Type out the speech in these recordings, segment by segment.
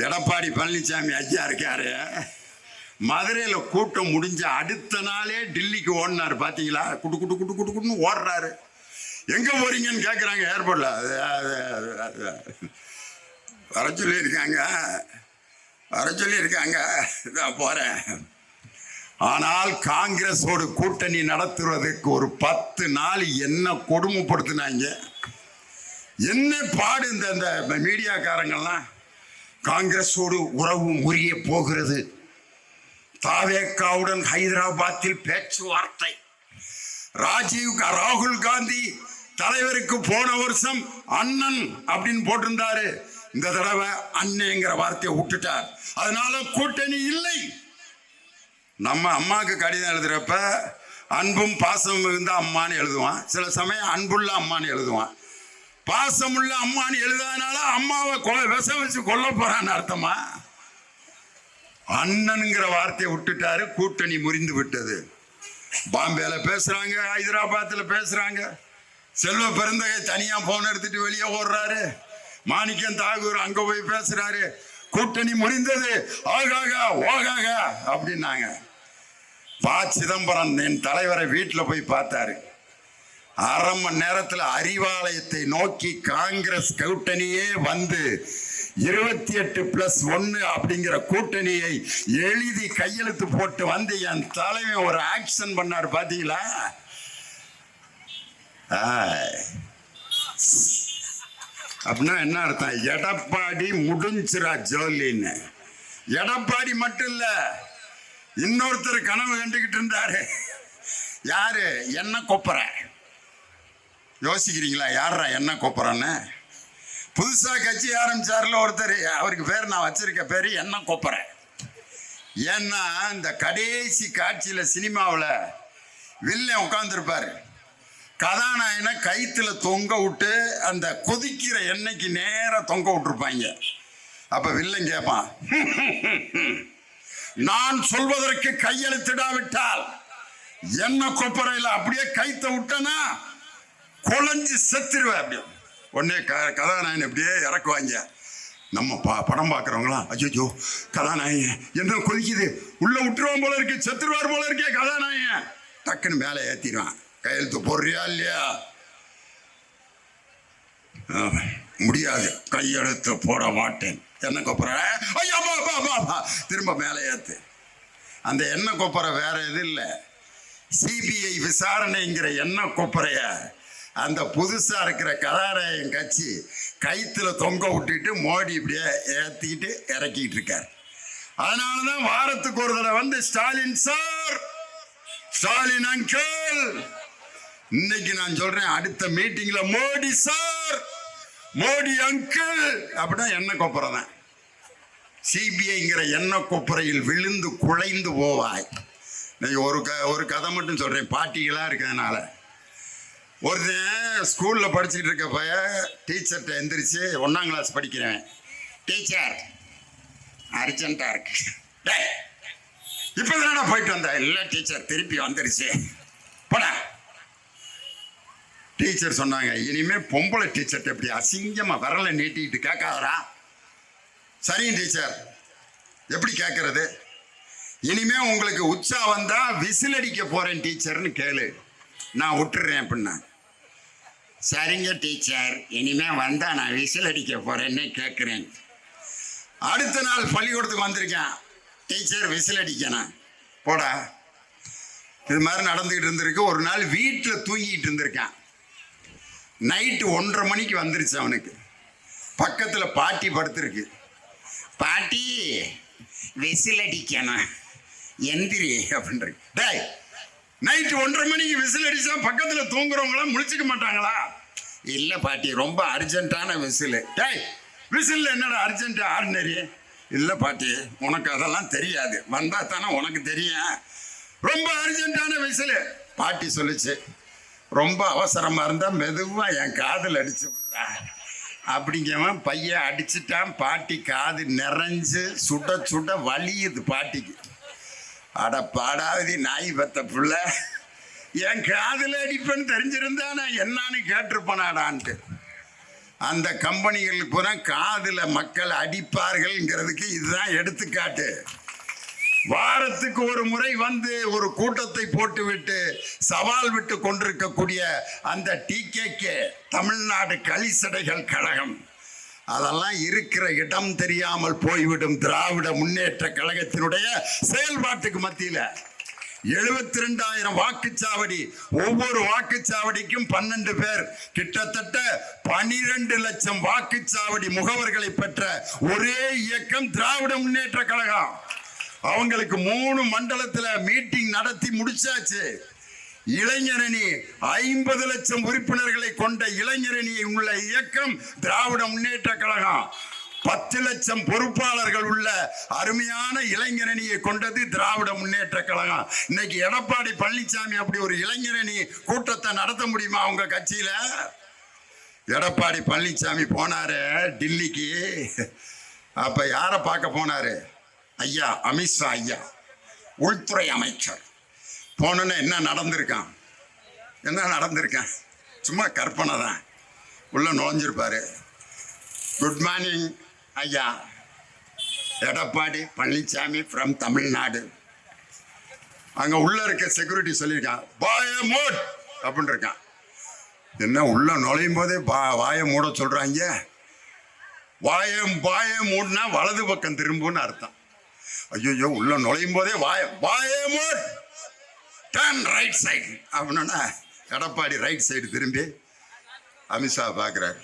எடப்பாடி பழனிசாமி ஐயா இருக்காரு, மதுரையில் கூட்டம் முடிஞ்ச அடுத்த நாளே டில்லிக்கு ஓடினார். பார்த்தீங்களா? குட்டு குட்டு குட்டு குட்டு குட்டுன்னு ஓடுறாரு. எங்கே போறீங்கன்னு கேட்குறாங்க ஏர்போர்ட்டில். வர சொல்லியிருக்காங்க, வர சொல்லியிருக்காங்க, இதான் போகிறேன். ஆனால் காங்கிரஸோடு கூட்டணி நடத்துவதற்கு ஒரு 10 நாள் என்ன கொடுமைப்படுத்தினாங்க, என்ன பாடு. இந்த மீடியாக்காரங்கள்லாம் காங்கிரஸோடு உறவு முறிய போகிறது, தாவேக்காவுடன் ஹைதராபாத்தில் பேச்சுவார்த்தை, ராகுல் காந்தி தலைவருக்கு போன வருஷம் அண்ணன் அப்படின்னு போட்டிருந்தாரு, இந்த தடவை அண்ணேங்கிற வார்த்தையை விட்டுட்டார். அதனால கூட்டணி இல்லை. நம்ம அம்மாவுக்கு கடிதம் எழுதுறப்ப அன்பும் பாசமும் இருந்தா அம்மான்னு எழுதுவான், சில சமயம் அன்புள்ள அம்மான்னு எழுதுவான். பாசமுள்ள அம்மான்னு எழுதாதனால அம்மாவை விஷம் வச்சு கொல்ல போறான்னு அர்த்தமா? அண்ணனுங்கிற வார்த்தையை விட்டுட்டாரு, கூட்டணி முறிந்து விட்டது. பாம்பேல பேசுறாங்க, ஹைதராபாத்தில் பேசுறாங்க. செல்வ பெருந்தகை தனியா போன் எடுத்துட்டு வெளியே ஓடுறாரு. மாணிக்கம் தாகூர் அங்க போய் பேசுறாரு. கூட்டணி முறிந்தது, ஆகாக ஓகாக அப்படின்னாங்க. ப. சிதம்பரம் என் தலைவரை வீட்டில் போய் பார்த்தாரு. 1/2 மணி நேரத்தில் அறிவாலயத்தை நோக்கி காங்கிரஸ் கூட்டணியே வந்து 28+1 அப்படிங்கிற கூட்டணியை எழுதி கையெழுத்து போட்டு வந்து என் தலைவன் ஒரு ஆக்ஷன் பண்ணார். பாத்தீங்களா? அப்படின்னா என்ன அர்த்தம்? எடப்பாடி முடிஞ்சிரா ஜோலின்னு. எடப்பாடி மட்டும் இல்ல, இன்னொருத்தர் கனவு கண்டுகிட்டு இருந்தாரு. யாரு? என்ன கொப்பர. யோசிக்கிறீங்களா யாரா என்ன கொப்பரன்னு? புதுசா கட்சி ஆரம்பிச்சார்ல ஒருத்தர், அவருக்கு பேர் நான் வச்சிருக்க பேரு என்ன கொப்பர. ஏன்னா இந்த கடைசி காட்சியில சினிமாவில் வில்லன் உட்கார்ந்துருப்பாரு, கதாநாயகனை கைத்துல தொங்க விட்டு அந்த கொதிக்கிற எண்ணெய்க்கு நேர தொங்க விட்டுருப்பாங்க. அப்ப வில்லன் கேட்பான், நான் சொல்வதற்கு கையெழுத்திடாவிட்டால் என்ன கொப்பரையில் அப்படியே கைத்த விட்டனா குழஞ்சு செத்துருவேன். அப்படியே உடனே கதாநாயகன் அப்படியே இறக்குவாங்க. நம்ம படம் பார்க்குறவங்களாம், அஜோ கதாநாயகன் என்ன கொதிக்குது, உள்ள விட்டுருவான் போல இருக்கு, செத்துருவார் போல இருக்கே கதாநாயகன். டக்குன்னு மேலே ஏற்றிடுவான். கையெழுத்து போடுறியா இல்லையா? முடியாது, கையெழுத்து போட மாட்டேன். என்ன கொப்பரை? திரும்ப மேலே ஏத்து. அந்த எண்ணெய் கொப்பரை வேற எது இல்லை, சிபிஐ விசாரணைங்கிற எண்ணெய் கொப்பரைய அந்த புதுசா இருக்கிற கதாநாயகன் கட்சி கைத்துல தொங்க விட்டுட்டு மோடி இப்படியே ஏத்திக்கிட்டு இறக்கிட்டு இருக்காரு. அதனாலதான் வாரத்துக்கு ஒரு தடவை வந்து ஸ்டாலின் சார், ஸ்டாலின் அங்கிள், இன்னைக்கு நான் சொல்றேன் அடுத்த மீட்டிங்ல மோடி சார், மோடி அங்கிள் அப்படின்னா எண்ணெய் கொப்பரை தான். சிபிஐங்கிற எண்ணெய் கொப்பரையில் விழுந்து குலைந்து போவாய். ஒரு கதை மட்டும் சொல்றேன், பாட்டிகளா இருக்கிறதுனால. ஒருத்தன் ஸ்கூல்ல படிச்சுட்டு இருக்க பைய டீச்சர்கிட்ட எந்திரிச்சு, 1ஆம் கிளாஸ் படிக்கிறேன், டீச்சர் அர்ஜென்டா இருக்கு. இப்பதானே போயிட்டு வந்த? இல்ல டீச்சர் திருப்பி வந்துருச்சு, போட. டீச்சர் சொன்னாங்க, இனிமே பொம்பளை டீச்சர்கிட்ட எப்படி அசிங்கமா விரலை நீட்டிட்டு கேட்காதரா. சரிங்க டீச்சர், எப்படி கேட்கறது? இனிமே உங்களுக்கு உச்சா வந்தா விசில் அடிக்க போறேன் டீச்சர்னு கேளு, நான் விட்டுறேன் அப்படின்னா. சரிங்க டீச்சர், இனிமே வந்தா நான் விசில் அடிக்க போறேன்னு கேட்கிறேன். அடுத்த நாள் பள்ளிக்கூடத்துக்கு வந்திருக்கேன், டீச்சர் விசில் அடிக்கணும் போடா. இது மாதிரி நடந்துகிட்டு இருந்திருக்கு. ஒரு நாள் வீட்டில் தூங்கிட்டு இருந்திருக்கான். நைட்டு 1:30 மணிக்கு வந்துருச்சு அவனுக்கு. பக்கத்தில் பாட்டி படுத்திருக்கு. பாட்டி விசில் அடிக்கணும் எந்திரி அப்படின்றது. டேய், நைட்டு 1:30 மணிக்கு விசில் அடிச்சா பக்கத்தில் தூங்குறவங்களாம் முழிச்சுக்க மாட்டாங்களா? இல்லை பாட்டி, ரொம்ப அர்ஜென்ட்டான விசில். டேய், விசில் என்னடா அர்ஜென்ட், ஆர்டினரி? இல்லை பாட்டி, உனக்கு அதெல்லாம் தெரியாது, வந்தா தானே உனக்கு தெரியும். ரொம்ப அர்ஜென்ட்டான விசில். பாட்டி சொல்லிச்சு, ரொம்ப அவசரமாக இருந்தால் மெதுவாக என் காதில் அடிச்சு விட்றா அப்படிங்கவன் பையன் அடிச்சுட்டான். பாட்டி காது நிறைஞ்சு சுட சுட வலியுது பாட்டிக்கு. அட பாடாவதி நாய் பத்த புள்ள, என் காதில் அடிப்பேன்னு தெரிஞ்சிருந்தா நான் என்னான்னு கேட்டிருப்பனாடான்ட்டு. அந்த கம்பெனிகளுக்கு பூரா காதுல மக்கள் அடிப்பார்கள்ங்கிறதுக்கு இதுதான் எடுத்துக்காட்டு. வாரத்துக்கு ஒரு முறை வந்து ஒரு கூட்டத்தை போட்டுவிட்டு சவால் விட்டு கொண்டிருக்கக்கூடிய அந்த டிகேகே தமிழ்நாடு களிசடைகள் கழகம், அதெல்லாம் இருக்கிற இடம் தெரியாமல் போய்விடும் திராவிட முன்னேற்ற கழகத்தினுடைய செயல்பாட்டுக்கு மத்தியில 72,000 வாக்குச்சாவடி, ஒவ்வொரு வாக்குச்சாவடிக்கும் 12 பேர், கிட்டத்தட்ட 12 லட்சம் வாக்குச்சாவடி முகவர்களை பெற்ற ஒரே இயக்கம் திராவிட முன்னேற்ற கழகம். அவங்களுக்கு 3 மண்டலத்துல மீட்டிங் நடத்தி முடிச்சாச்சு. இளைஞரணி 50 லட்சம் உறுப்பினர்களை கொண்ட இளைஞரணி உள்ள இயக்கம் திராவிட முன்னேற்ற கழகம். 10 லட்சம் பொறுப்பாளர்கள் உள்ள அருமையான இளைஞரணியை கொண்டது திராவிட முன்னேற்ற கழகம். இன்னைக்கு எடப்பாடி பழனிசாமி அப்படி ஒரு இளைஞரணி கூட்டத்தை நடத்த முடியுமா உங்க கட்சியில? எடப்பாடி பழனிசாமி போனாரு டில்லிக்கு. அப்ப யாரை பார்க்க போனாரு? ஐயா அமித்ஷா ஐயா, உள்துறை அமைச்சர். போனோன்னு என்ன நடந்திருக்கான்? சும்மா கற்பனை தான். உள்ள நுழைஞ்சிருப்பாரு. குட் மார்னிங் ஐயா, எடப்பாடி பழனிசாமி ஃப்ரம் தமிழ்நாடு. அங்க உள்ள இருக்க செக்யூரிட்டி சொல்லியிருக்கான் வாய மூட் அப்படின்னு இருக்கான். என்ன உள்ள நுழையும் போதே வாய மூட சொல்றாங்க? வாய மூடனா வலது பக்கம் திரும்புன்னு அர்த்தம். ஐயோ, உள்ள நுழையும் போதே வாய மூட், டர்ன் ரைட் சைடு அப்படின்னா எடப்பாடி ரைட் சைடு திரும்பி அமித்ஷா பார்க்குறாரு.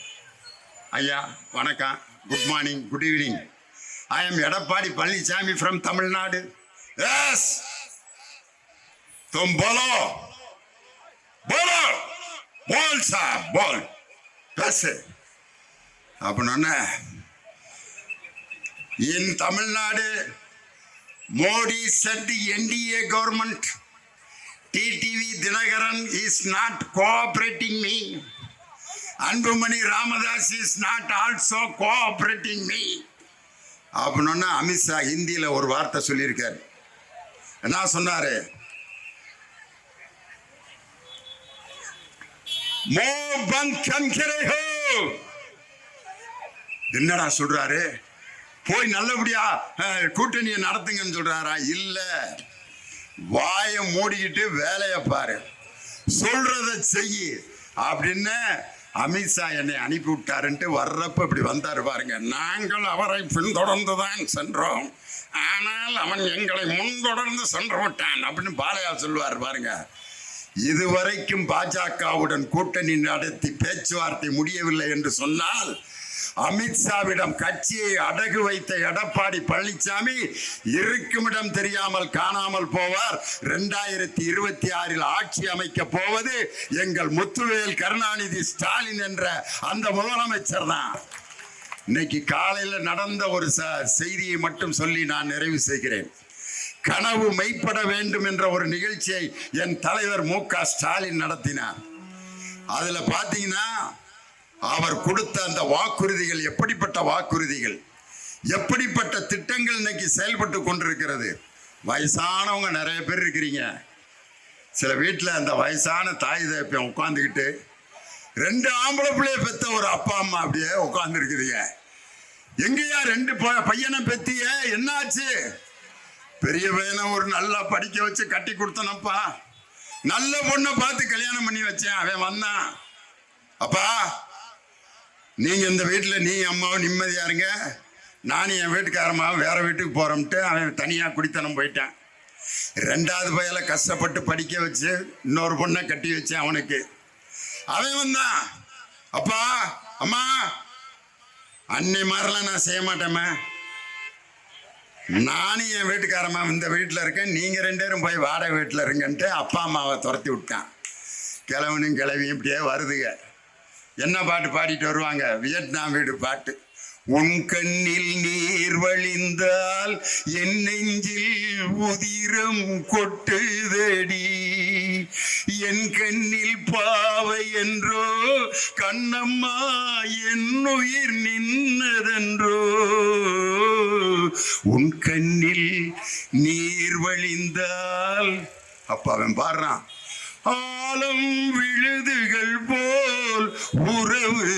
ஐயா வணக்கம், good morning, good evening. I am Edappadi Palaniswami from Tamil Nadu. S, तुम बोलो बोल साहब बोल कैसे அப்படின்னா in Tamil Nadu Modi said the NDA government TTV Dinagaran is not cooperating me. Anbumani Ramadoss is not also cooperating me. அப்படின்னா அமித்ஷா ஹிந்தியில ஒரு வார்த்தை சொல்லியிருக்காரு. என்ன சொன்னாரு? மோ பந்த் கன்கரே ஹோ. என்னடா சொல்றாரு? போய் நல்லபடியா கூட்டணியை நடத்துங்கன்னு சொல்றாரா? இல்ல, வாய மூடிக்கிட்டு வேலையை பாரு, சொல்றத செய்யி அப்படின்னு அமித்ஷா என்னை அனுப்பி விட்டாருன்ட்டு வர்றப்ப இப்படி வந்தாரு பாருங்க. நாங்கள் அவரை பின்தொடர்ந்துதான் சென்றோம், ஆனால் அவன் எங்களை முன்தொடர்ந்து சென்று விட்டான் அப்படின்னு பாலையா சொல்லுவார் பாருங்க. இதுவரைக்கும் பாஜகவுடன் கூட்டணி நடத்தி பேச்சுவார்த்தை முடியவில்லை என்று சொன்னால், அமித்ஷாவிடம் கட்சியை அடகு வைத்த எடப்பாடி பழனிசாமி இருக்குமிடம் தெரியாமல் காணாமல் போவார். 2026 ஆட்சி அமைக்க போவது எங்கள் முத்துவேல் கருணாநிதி ஸ்டாலின் என்ற அந்த முதலமைச்சர் தான். இன்னைக்கு காலையில் நடந்த ஒரு செய்தியை மட்டும் சொல்லி நான் நிறைவு செய்கிறேன். கனவு மெய்ப்பட வேண்டும் என்ற ஒரு நிகழ்ச்சியை என் தலைவர் மு.க. ஸ்டாலின் நடத்தினார். அதுல பாத்தீங்கன்னா அவர் கொடுத்த அந்த வாக்குறுதிகள் எப்படிப்பட்ட வாக்குறுதிகள், எப்படிப்பட்ட திட்டங்கள் இன்னைக்கு செயல்பட்டு கொண்டிருக்கிறது. வயசானவங்க நிறைய பேர் இருக்கிறீங்க. சில வீட்டில் அந்த வயசான தாய் தகப்பன் உட்காந்துக்கிட்டு 2 ஆம்பளை பிள்ளைய பெத்த ஒரு அப்பா அம்மா அப்படியே உட்கார்ந்து இருக்குதுங்க. எங்கேயா 2 பையனை பெத்திய, என்னாச்சு? பெரிய பையனை ஒரு நல்லா படிக்க வச்சு கட்டி கொடுத்தனப்பா, நல்ல பொண்ணை பார்த்து கல்யாணம் பண்ணி வச்சேன், அவன் வந்தான். அப்பா நீங்க இந்த வீட்டில் நீ அம்மாவும் நிம்மதியா இருங்க, நானும் என் வீட்டுக்காரமாவும் வேற வீட்டுக்கு போறோம்ட்டு அவன் தனியா குடித்தனம் போயிட்டான். 2வது பையலை கஷ்டப்பட்டு படிக்க வச்சு இன்னொரு பொண்ணை கட்டி வச்சேன் அவனுக்கு. அவன் வந்தான், அப்பா அம்மா அன்னை மாதிரிலாம் நான் செய்ய மாட்டேம்மா, நானும் என் வீட்டுக்காரம்மா இந்த வீட்டில் இருக்கேன், நீங்கள் 2 பேரும் போய் வாடகை வீட்டில் இருங்கன்ட்டு அப்பா அம்மாவை துரத்தி விட்டான். கிழவனும் கிழவியும் இப்படியே வருதுங்க. என்ன பாட்டு பாடிட்டு வருவாங்க? வியட்நாம் வீடு பாட்டு. உன் கண்ணில் நீர் வழிந்தால் என் நெஞ்சில் உதிரம் கொட்டுதடி, என் கண்ணில் பாவை என்றோ கண்ணம்மா என் உயிர் நின்னதென்றோ, உன் கண்ணில் நீர் வழிந்தால். அப்ப அவன் பாடுறான், ஆலம் விழுதுகள் போல் உறவு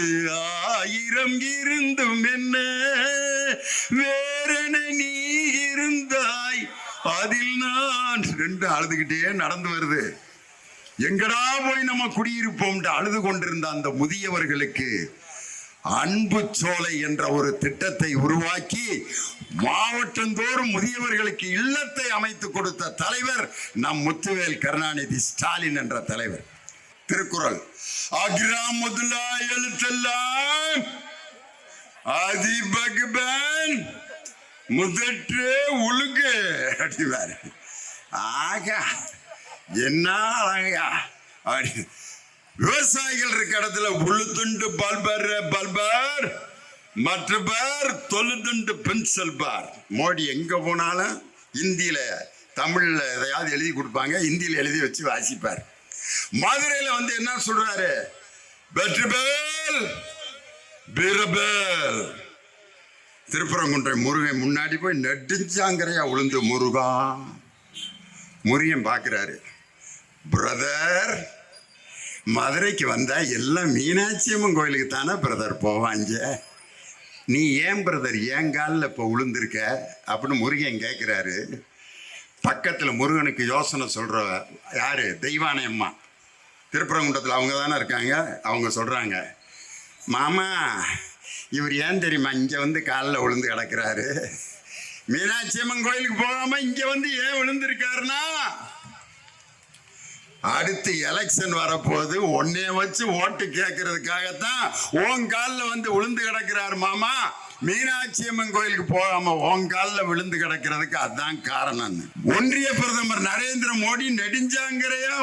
ஆயிரம் இருந்தும் என்ன வேறென நீ இருந்தாய் அதில் நான் ரெண்டு அழுதுகிட்டே நடந்து வருது. எங்கடா போய் நம்ம குடியிருப்போம் அழுது கொண்டிருந்த அந்த முதியவர்களுக்கு அன்பு சோலை என்ற ஒரு திட்டத்தை உருவாக்கி மாவட்டந்தோறும் முதியவர்களுக்கு இல்லத்தை அமைத்து கொடுத்த தலைவர் நம் முத்துவேல் கருணாநிதி ஸ்டாலின் என்ற தலைவர். திருக்குறள் அக்ரா முதலா எழுத்தெல்லாம் ஆதி பகவான் முதற்றே உழுகு அப்படிவாரு. ஆகா என்ன அழகா அப்படி. விவசாயிகள் இருக்க இடத்துல உழுதுண்டு பல்பர் மற்ற பேர் தொழுதுண்டு பென்சில் பார். மோடி எங்க போனாலும் இந்தியில தமிழ்ல எதையாவது எழுதி கொடுப்பாங்க, இந்தியில எழுதி வச்சு வாசிப்பார். மதுரையில வந்து என்ன சொல்றாரு, வெற்றிபேல் பீரபேல். திருப்பரங்குன்றை முருகன் முன்னாடி போய் நெடுஞ்சாங்கரையா உளுந்து முருகா. முருகன் பார்க்கிறாரு, பிரதர் மதுரைக்கு வந்தா எல்லாம் மீனாட்சி அம்மன் கோயிலுக்கு தானே பிரதர் போவாங்க, நீ ஏன் பிரதர் ஏன் காலில் இப்போ விழுந்திருக்க அப்படின்னு முருகன் கேட்குறாரு. பக்கத்தில் முருகனுக்கு யோசனை சொல்கிற யாரு, தெய்வானை அம்மா திருப்பரங்குன்றத்தில் அவங்க தானே இருக்காங்க. அவங்க சொல்கிறாங்க, மாமா இவர் ஏன் தெரியுமா இங்கே வந்து காலில் விழுந்து கிடக்கிறாரு, மீனாட்சி அம்மன் கோயிலுக்கு போகாமல் இங்கே வந்து ஏன் விழுந்திருக்காருன்னா அடுத்து எலெக்ஷன் வரப்போது ஒன்னே வச்சு ஓட்டு கேட்கறதுக்காகத்தான் உன் காலில் வந்து விழுந்து கிடக்கிறார் மாமா. மீனாட்சி அம்மன் கோயிலுக்கு போகாம உன் காலில் விழுந்து கிடக்கிறதுக்கு அதுதான் காரணம். ஒன்றிய பிரதமர் நரேந்திர மோடி நெடுஞ்சாங்கரையா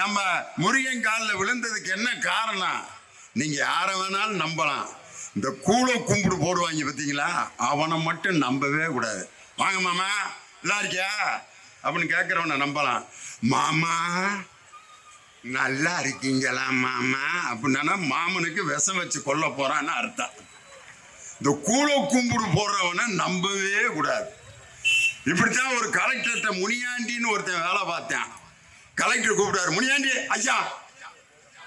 நம்ம முருகன் காலில் விழுந்ததுக்கு என்ன காரணம், நீங்க யாரை வேணாலும் நம்பலாம். இந்த கூழ கும்பிடு போடுவாங்க பார்த்தீங்களா, அவனை மட்டும் நம்பவே கூடாது. வாங்க மாமா நல்லா இருக்கியா அப்படின்னு கேட்குறவனை நம்பலாம். மாமா நல்லா இருக்கீங்களா மாமா அப்படின்னா மாமனுக்கு விஷம் வச்சு கொல்ல போறான்னு அர்த்தம். இந்த கூழ கும்பிடு போடுறவனை நம்பவே கூடாது. இப்படித்தான் ஒரு கலெக்டர்கிட்ட முனியாண்டின்னு ஒருத்தன் வேலை பார்த்தேன். கலெக்டர் கூப்பிட்டாரு, முனியாண்டி ஐயா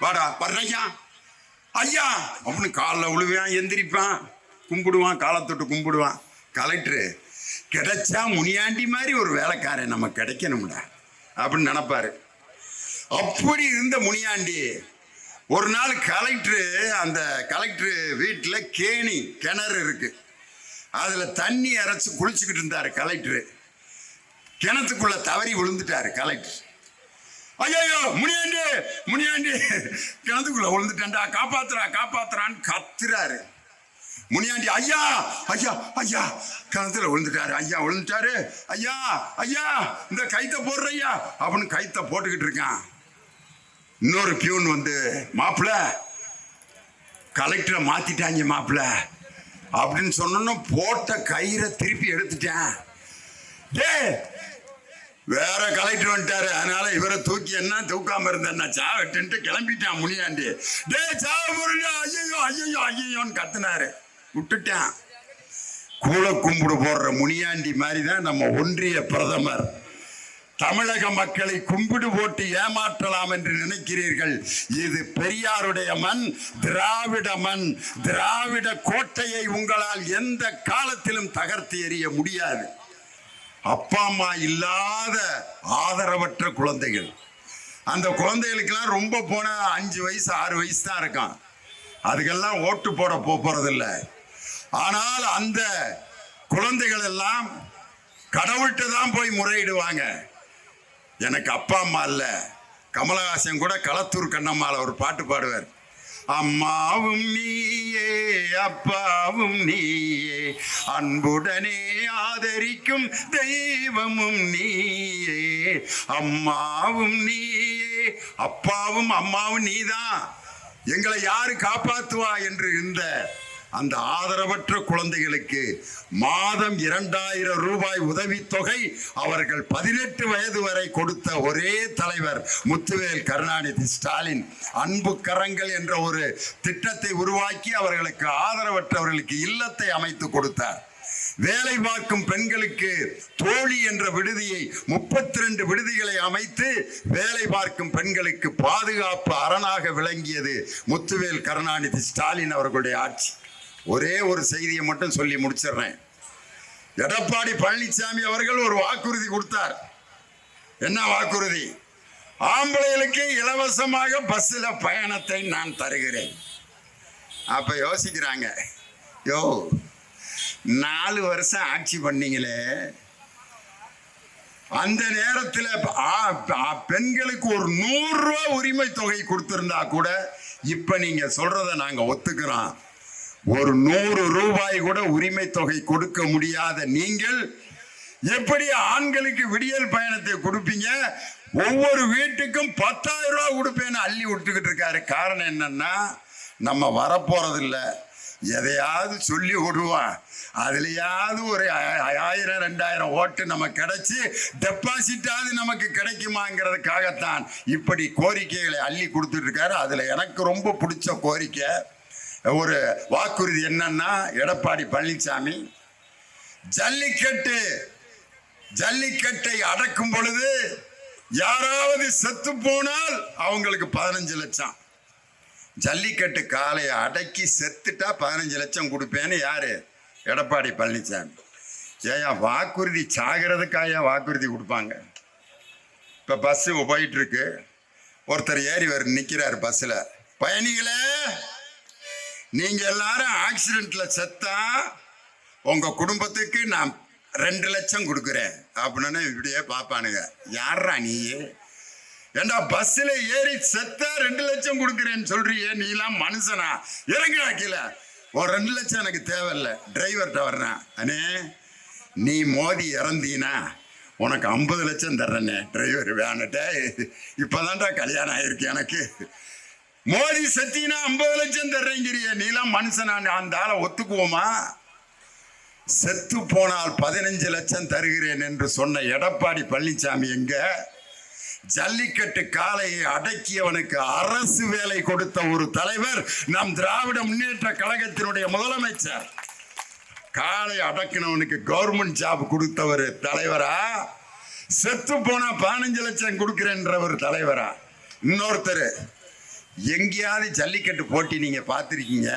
வாடா வர்றையா ஐயா அப்படின்னு காலில் விழுவான், எந்திரிப்பான், கும்பிடுவான், காலத்தொட்டு கும்பிடுவான். கலெக்டரு கிடைச்சா முனியாண்டி மாதிரி ஒரு வேலைக்காரன் நம்ம கிடைக்கணும்டா அப்படின்னு நினைப்பாரு. அப்படி இருந்த முனியாண்டி ஒரு நாள் அந்த கலெக்டர் வீட்டில் கிணறு இருக்கு, அதுல தண்ணி அரைச்சு குளிச்சுக்கிட்டு இருந்தாரு கலெக்டர். கிணத்துக்குள்ள தவறி விழுந்துட்டாரு கலெக்டர். ஐயோ முனியாண்டி முனியாண்டி கிணத்துக்குள்ள விழுந்துட்டான்டா, காப்பாத்துறான்னு கத்துறாரு. முனியாண்டி ஐயா ஐயா ஐயா கிணத்துல விழுந்துட்டாரு, ஐயா விழுந்துட்டாரு, ஐயா ஐயா இந்த கைத்த போடுற ஐயா அப்படின்னு கைத்த போட்டுக்கிட்டு இருக்கான். இன்னொரு பியூன் வந்து, மாப்பிள்ள கலெக்டரை மாத்திட்டாங்க மாப்பிள்ள அப்படின்னு சொன்னோன்னு போட்ட கயிறை திருப்பி எடுத்துட்டேன். டே வேற கலெக்டர் வந்துட்டாரு, அதனால இவரை தூக்கி என்ன தூக்காம இருந்தேன்னா சாவட்டுன்ட்டு கிளம்பிட்டான் முனியாண்டி. டே சாவ போறா ஐயோ ஐயோ ஐயோன்னு கத்துனாரு, விட்டுட்டான். கூழ கும்பிடு போடுற முனியாண்டி மாதிரி தான் நம்ம ஒன்றிய பிரதமர். தமிழக மக்களை கும்பிடு போட்டு ஏமாற்றலாம் என்று நினைக்கிறீர்கள். இது பெரியாருடைய மண், திராவிட மண். திராவிட கோட்டையை உங்களால் எந்த காலத்திலும் தகர்த்து எறிய முடியாது. அப்பா அம்மா இல்லாத ஆதரவற்ற குழந்தைகள், அந்த குழந்தைகளுக்கெல்லாம் ரொம்ப போனா 5 வயசு 6 வயசு தான் இருக்கான், அதுக்கெல்லாம் ஓட்டு போட போறதில்ல. ஆனால் அந்த குழந்தைகள் எல்லாம் கடவுள்கிட்ட தான் போய் முறையிடுவாங்க. எனக்கு அப்பா அம்மா இல்ல. கமலஹாசன் கூட களத்தூர் கண்ணம்மால ஒரு பாட்டு பாடுவார், அம்மாவும் நீயே அப்பாவும் நீயே அன்புடனே ஆதரிக்கும் தெய்வமும் நீயே, அம்மாவும் நீயே அப்பாவும் அம்மாவும் நீதான், எங்களை யாரு காப்பாத்துவா என்று இருந்த அந்த ஆதரவற்ற குழந்தைகளுக்கு மாதம் 2000 ரூபாய் உதவித்தொகை அவர்கள் 18 வயது வரை கொடுத்த ஒரே தலைவர் முத்துவேல் கருணாநிதி ஸ்டாலின். அன்பு கரங்கள் என்ற ஒரு திட்டத்தை உருவாக்கி அவர்களுக்கு ஆதரவற்றவர்களுக்கு இல்லத்தை அமைத்து கொடுத்தார். வேலை பார்க்கும் பெண்களுக்கு தோழி என்ற விடுதியை 32 விடுதிகளை அமைத்து வேலை பார்க்கும் பெண்களுக்கு பாதுகாப்பு அரணாக விளங்கியது முத்துவேல் கருணாநிதி ஸ்டாலின் அவர்களுடைய ஆட்சி. ஒரே ஒரு செய்தியை மட்டும் சொல்லி முடிச்சிடுறேன். எடப்பாடி பழனிசாமி அவர்கள் ஒரு வாக்குறுதி கொடுத்தார். என்ன வாக்குறுதி? ஆம்பளைகளுக்கு இலவசமாக பஸ்ல பயணத்தை நான் தருகிறேன். அப்ப யோசிக்கிறாங்க, யோ 4 வருஷம் ஆட்சி பண்ணீங்களே, அந்த நேரத்தில் பெண்களுக்கு ஒரு 100 ரூபாய் உரிமை தொகை கொடுத்திருந்தா கூட இப்ப நீங்க சொல்றத நாங்க ஒத்துக்கிறோம். ஒரு 100 ரூபாய் கூட உரிமை தொகை கொடுக்க முடியாத நீங்கள் எப்படி ஆண்களுக்கு விடியல் பயணத்தை கொடுப்பீங்க? ஒவ்வொரு வீட்டுக்கும் 10,000 ரூபாய் கொடுப்பேன்னு அள்ளி விட்டுக்கிட்டு இருக்காரு. காரணம் என்னன்னா, நம்ம வரப்போறது இல்லை, எதையாவது சொல்லி விடுவான், அதுலயாவது ஒரு 1000-2000 ஓட்டு நமக்கு கிடைச்சி டெபாசிட்டாவது நமக்கு கிடைக்குமாங்கிறதுக்காகத்தான் இப்படி கோரிக்கைகளை அள்ளி கொடுத்துட்டு இருக்காரு. அதுல எனக்கு ரொம்ப பிடிச்ச கோரிக்கை, ஒரு வாக்குறுதி என்னன்னா, எடப்பாடி பழனிசாமி ஜல்லிக்கட்டை அடக்கும் பொழுது யாராவது செத்து போனால் அவங்களுக்கு 15 லட்சம், ஜல்லிக்கட்டு காளையை அடக்கி செத்துட்டா 15 லட்சம் கொடுப்பேன்னு யாரு? எடப்பாடி பழனிசாமி. ஏயா வாக்குறுதி சாகிறதுக்காயா வாக்குறுதி கொடுப்பாங்க? இப்ப பஸ் போயிட்டு இருக்கு, ஒருத்தர் ஏறி நிக்கிறாரு பஸ்ல, பயணிகளே நீங்க எல்லாரும் ஆக்சிடென்ட்ல செத்தா உங்க குடும்பத்துக்கு நான் 2 லட்சம் கொடுக்குறேன் அப்படின்னு இப்படியே பார்ப்பானுங்க. யாரா நீ? ஏண்டா பஸ்ல ஏறி செத்தா 2 லட்சம் கொடுக்குறேன்னு சொல்றியே, நீ எல்லாம் மனுஷனா? இறங்குடா கீழே. ஒரு 2 லட்சம் எனக்கு தேவையில்லை, டிரைவர்கிட்ட வர்றேன். அண்ணே நீ மோதி இறந்தீனா உனக்கு 50 லட்சம் தர்றேனே, டிரைவர் வேணட்டே. இப்பதான்டா கல்யாணம் ஆயிருக்கு எனக்கு. மோதி செத்தீனா 50 லட்சம் தர்றேங்கிறிய, நீ எல்லாம் மனுஷனா? அந்த ஆளை ஒத்துக்குவோமா? செத்து போனால் 15 லட்சம் தருகிறேன் என்று சொன்ன எடப்பாடி பழனிசாமி எங்க? ஜல்லிக்கட்டு காளையை அடக்கியவனுக்கு அரசு வேலை கொடுத்த ஒரு தலைவர் நம் திராவிட முன்னேற்ற கழகத்தினுடைய முதலமைச்சர். காளை அடக்கினவனுக்கு கவர்மெண்ட் ஜாப் கொடுத்தவர் தலைவரா? செத்து போனா 15 லட்சம் கொடுக்கிறேன்ற ஒரு தலைவரா? இன்னொருத்தர், எங்கேயாவது ஜல்லிக்கட்டு போட்டி நீங்க பார்த்திருக்கீங்க?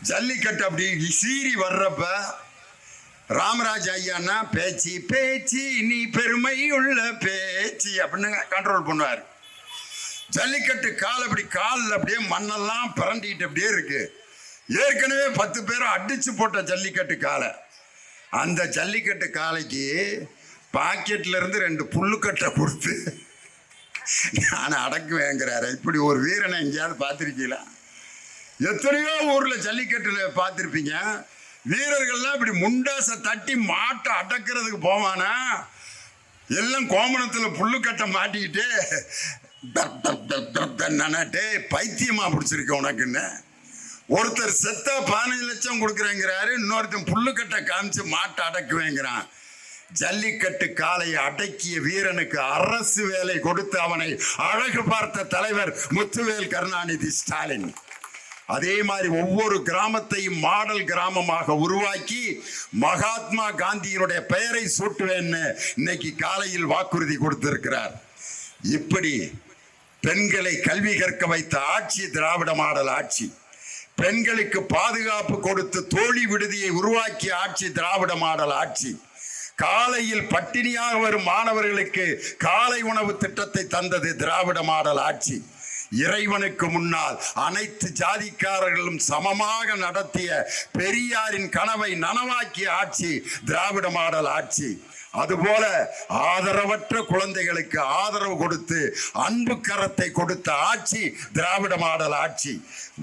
ஜல்லிக்கட்டு அப்படி சீறி வர்றப்ப ராமராஜ் ஐயான்னா பேச்சு பேச்சு நீ பெருமை உள்ள பேச்சு அப்படின்னு கண்ட்ரோல் பண்ணுவார். ஜல்லிக்கட்டு கால் அப்படி காலில் அப்படியே மண்ணெல்லாம் பிறண்டிட்டு அப்படியே இருக்கு. ஏற்கனவே 10 பேரை அடிச்சு போட்ட ஜல்லிக்கட்டு காலை. அந்த ஜல்லிக்கட்டு காலைக்கு பாக்கெட்ல இருந்து 2 புல்லுக்கட்டை கொடுத்து நான் அடக்குவேங்கிறாரு. இப்படி ஒரு வீரனை எங்கேயாவது பார்த்துருக்கீங்களா? எத்தனையோ ஊர்ல ஜல்லிக்கட்டுல பார்த்துருப்பீங்க. வீரர்கள்லாம் இப்படி முண்டாசை தட்டி மாட்டை அடக்கிறதுக்கு போவானா, எல்லாம் கோமணத்தில் புல்லுக்கட்டை மாட்டிக்கிட்டு நனட்டே பைத்தியமா பிடிச்சிருக்க உனக்குன்னு. ஒருத்தர் செத்தா 15 லட்சம் கொடுக்குறேங்கிறாரு, இன்னொருத்தன் புல்லுக்கட்டை காமிச்சு மாட்டை அடக்குவேங்கிறான். ஜல்லிக்கட்டு காளையை அடக்கிய வீரனுக்கு அரசு வேலை கொடுத்து அவனை அழகு பார்த்த தலைவர் முத்துவேல் கருணாநிதி ஸ்டாலின். அதே மாதிரி ஒவ்வொரு கிராமத்தையும் மாடல் கிராமமாக உருவாக்கி மகாத்மா காந்தியினுடைய பெயரை சூட்டுவேன்னு இன்னைக்கு காலையில் வாக்குறுதி கொடுத்திருக்கிறார். இப்படி பெண்களை கல்வி கற்க வைத்த ஆட்சி திராவிட மாடல் ஆட்சி. பெண்களுக்கு பாதுகாப்பு கொடுத்து தோழி விடுதியை உருவாக்கிய ஆட்சி திராவிட மாடல் ஆட்சி. காலையில் பட்டினியாக வரும் மாணவர்களுக்கு காலை உணவு திட்டத்தை தந்தது திராவிட மாடல் ஆட்சி. இறைவனுக்கு முன்னால் அனைத்து ஜாதிக்காரர்களும் சமமாக நடத்திய பெரியாரின் கனவை நனவாக்கிய ஆட்சி திராவிட மாடல் ஆட்சி. அதுபோல ஆதரவற்ற குழந்தைகளுக்கு ஆதரவு கொடுத்து அன்பு கரத்தை கொடுத்த ஆட்சி திராவிட மாடல் ஆட்சி.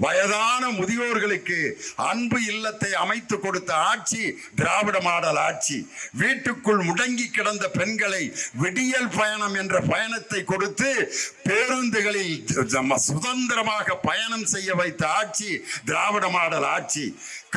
வயதான முதியோர்களுக்கு அன்பு இல்லத்தை அமைத்து கொடுத்த ஆட்சி திராவிட மாடல் ஆட்சி. வீட்டுக்குள் முடங்கி கிடந்த பெண்களை விடியல் பயணம் என்ற பயணத்தை கொடுத்து பேருந்துகளில் சுதந்திரமாக பயணம் செய்ய வைத்த ஆட்சி திராவிட மாடல் ஆட்சி.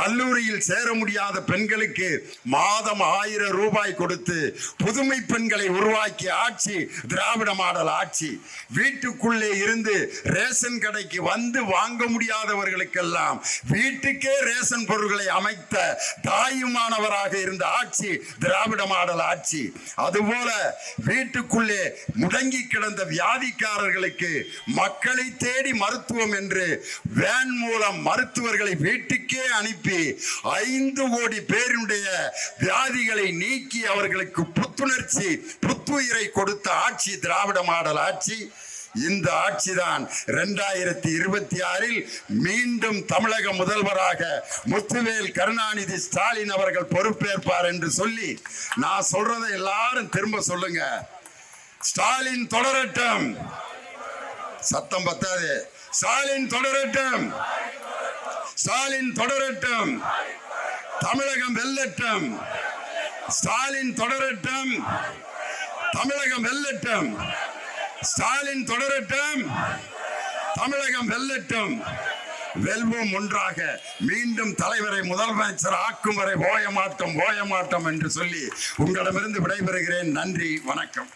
கல்லூரியில் சேர முடியாத பெண்களுக்கு மாதம் 1000 ரூபாய் கொடுத்து புதுமை பெண்களை உருவாக்கிய ஆட்சி திராவிட மாடல் ஆட்சி. வீட்டுக்குள்ளே இருந்து ரேஷன் கடைக்கு வந்து வாங்க முடியாதவர்களுக்கெல்லாம் வீட்டுக்கே ரேஷன் பொருட்களை அமைத்த தாயுமானவராக இருந்த ஆட்சி திராவிட மாடல் ஆட்சி. அதுபோல வீட்டுக்குள்ளே முடங்கி கிடந்த வியாதிக்காரர்களுக்கு மக்களை தேடி மருத்துவம் என்று வேன் மூலம் மருத்துவர்களை வீட்டுக்கே அனுப்பி 5 கோடி பேருடைய வியாதிகளை நீக்கி அவர்களுக்கு புத்துயிரை கொடுத்த ஆட்சி திராவிட மாடல் ஆட்சி. இந்த ஆட்சிதான் 2026 மீண்டும் தமிழக முதல்வராக முத்துவேல் கருணாநிதி ஸ்டாலின் அவர்கள் பொறுப்பேற்பார் என்று சொல்லி நான் சொல்றதை எல்லாரும் திரும்ப சொல்லுங்க. ஸ்டாலின் தொடரட்டும். சத்தம் பத்தாது. ஸ்டாலின் தொடரட்டும். ஸ்டாலின் தொடரட்டும். தமிழகம் வெல்லட்டும். ஸ்டாலின் தொடரட்டும். தமிழகம் வெல்லட்டும். ஸ்டாலின் தொடரட்டும். தமிழகம் வெல்லட்டும். வெல்வோம் ஒன்றாக. மீண்டும் தலைவரை முதலமைச்சர் ஆக்கும் வரை ஓய மாட்டோம் என்று சொல்லி உங்களிடமிருந்து விடைபெறுகிறேன். நன்றி, வணக்கம்.